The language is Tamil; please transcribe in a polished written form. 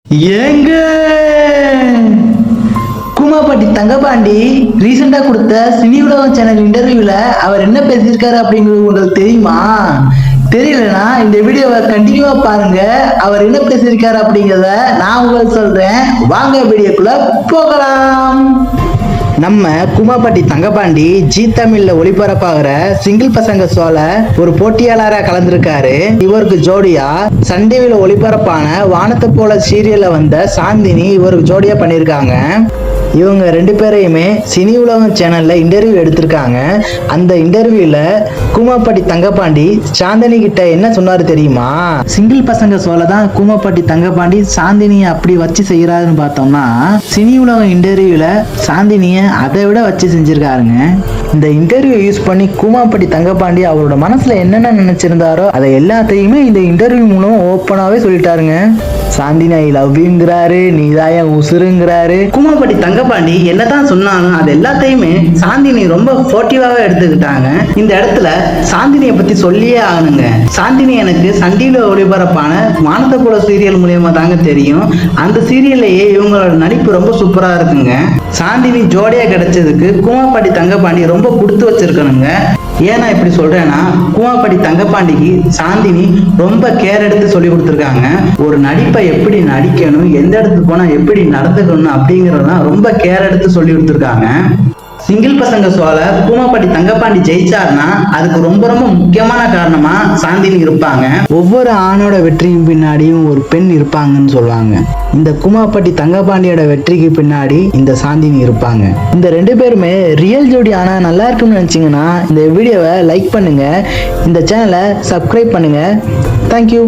ஏங்க கூமாப்பட்டி தங்கபாண்டி ரீசெண்டா கொடுத்த சினி உலகம் சேனல் இன்டர்வியூல அவர் என்ன பேசியிருக்காரு அப்படிங்கிறது உங்களுக்கு தெரியுமா? தெரியலனா இந்த வீடியோவை கண்டினியூவா பாருங்க. அவர் என்ன பேசியிருக்காரு அப்படிங்கிறத நான் உங்களுக்கு சொல்றேன். வாங்க வீடியோக்குள்ள போகலாம். நம்ம கூமாப்பட்டி தங்கபாண்டி ஜி தமிழ்ல ஒளிபரப்பாகிற சிங்கிள் பசங்க ஷோல ஒரு போட்டியாளரா கலந்திருக்காரு. இவருக்கு ஜோடியா சன் டிவில ஒளிபரப்பான வானத்தை போல சீரியல்ல வந்த சாந்தினி இவருக்கு ஜோடியா பண்ணியிருக்காங்க. இவங்க ரெண்டு பேரையுமே சினி உலகம் சேனல்ல இன்டர்வியூ எடுத்திருக்காங்க. அந்த இன்டர்வியூல கூமாப்பட்டி தங்கபாண்டி சாந்தினி கிட்ட என்ன சொன்னாரு தெரியுமா? சிங்கிள் பசங்க ஷோல தான் கூமாப்பட்டி தங்கபாண்டி சாந்தினியை அப்படி வச்சு செய்யறாருன்னு பார்த்தோம்னா, சினி உலகம் இன்டர்வியூல சாந்தினிய அதை விட வச்சு செஞ்சிருக்காருங்க. இந்த இன்டர்வியூ யூஸ் பண்ணி கூமாப்பட்டி தங்கபாண்டி அவரோட மனசுல என்னென்ன நினைச்சிருந்தாரோ அதை எல்லாத்தையுமே இந்த இன்டர்வியூ மூலம் ஓப்பனாவே சொல்லிட்டாருங்க. சாந்தினி ஐ லவ் யூங்கிறாரு, நீதான் என் உசுருங்கிறாரு. கூமாப்பட்டி தங்கபாண்டி என்னதான் சொன்னாலும் அது எல்லாத்தையுமே சாந்தினி ரொம்ப போர்ட்டிவாவே எடுத்துக்கிட்டாங்க. இந்த இடத்துல சாந்தினியை பத்தி சொல்லியே ஆகணுங்க. சாந்தினி எனக்கு சன் டிவில ஒளிபரப்பான வானத்தை போல சீரியல் மூலியமா தாங்க தெரியும். அந்த சீரியல்லையே இவங்களோட நடிப்பு ரொம்ப சூப்பரா இருக்குங்க. சாந்தினி ஜோடியா கிடைச்சதுக்கு கூமாப்பட்டி தங்கபாண்டி ரொம்ப கொடுத்து வச்சிருக்கணுங்க. ஏன்னா இப்படி சொல்றேன்னா, கூமாப்பட்டி தங்கபாண்டிக்கு சாந்தினி ரொம்ப கேர் எடுத்து சொல்லி கொடுத்துருக்காங்க. ஒரு நடிப்பை எப்படி நடிக்கணும், எந்த இடத்துக்கு போனா எப்படி நடந்துக்கணும் அப்படிங்கறதெல்லாம் ரொம்ப கேர் எடுத்து சொல்லி கொடுத்துருக்காங்க. சிங்கிள் பசங்க ஷோல கூமாப்பட்டி தங்கபாண்டி ஜெயிச்சாருன்னா அதுக்கு ரொம்ப ரொம்ப முக்கியமான காரணமா சாந்தினி இருப்பாங்க. ஒவ்வொரு ஆணோட வெற்றியும் பின்னாடியும் ஒரு பெண் இருப்பாங்கன்னு சொல்லுவாங்க. இந்த கூமாப்பட்டி தங்கபாண்டியோட வெற்றிக்கு பின்னாடி இந்த சாந்தினி இருப்பாங்க. இந்த ரெண்டு பேருமே ரியல் ஜோடி ஆனா நல்லா இருக்கும்னு நினைச்சீங்கன்னா இந்த வீடியோவை லைக் பண்ணுங்க, இந்த சேனலை சப்ஸ்கிரைப் பண்ணுங்க. தேங்க்யூ.